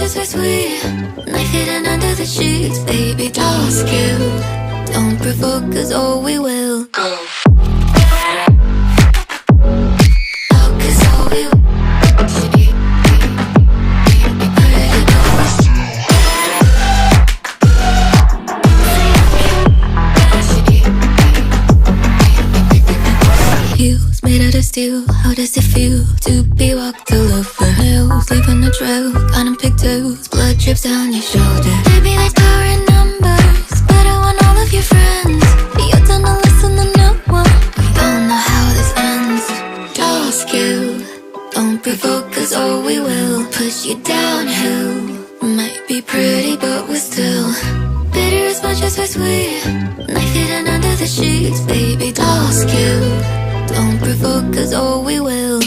as we're sweet. Knife hidden under the sheets, baby, just you. Don't provoke us or we will go. Made out of steel, how does it feel to be walked all over hills, leaving a trail, cotton pigtails, blood drips down your shoulder. Maybe there's power in numbers, but I want all of your friends. You're done to listen to no one. We don't know how this ends. Just you, don't provoke us or we will push you downhill. Might be pretty, but we're still bitter as much as we're sweet. Knife hidden under the sheets, baby, just you. Don't provoke us or we will.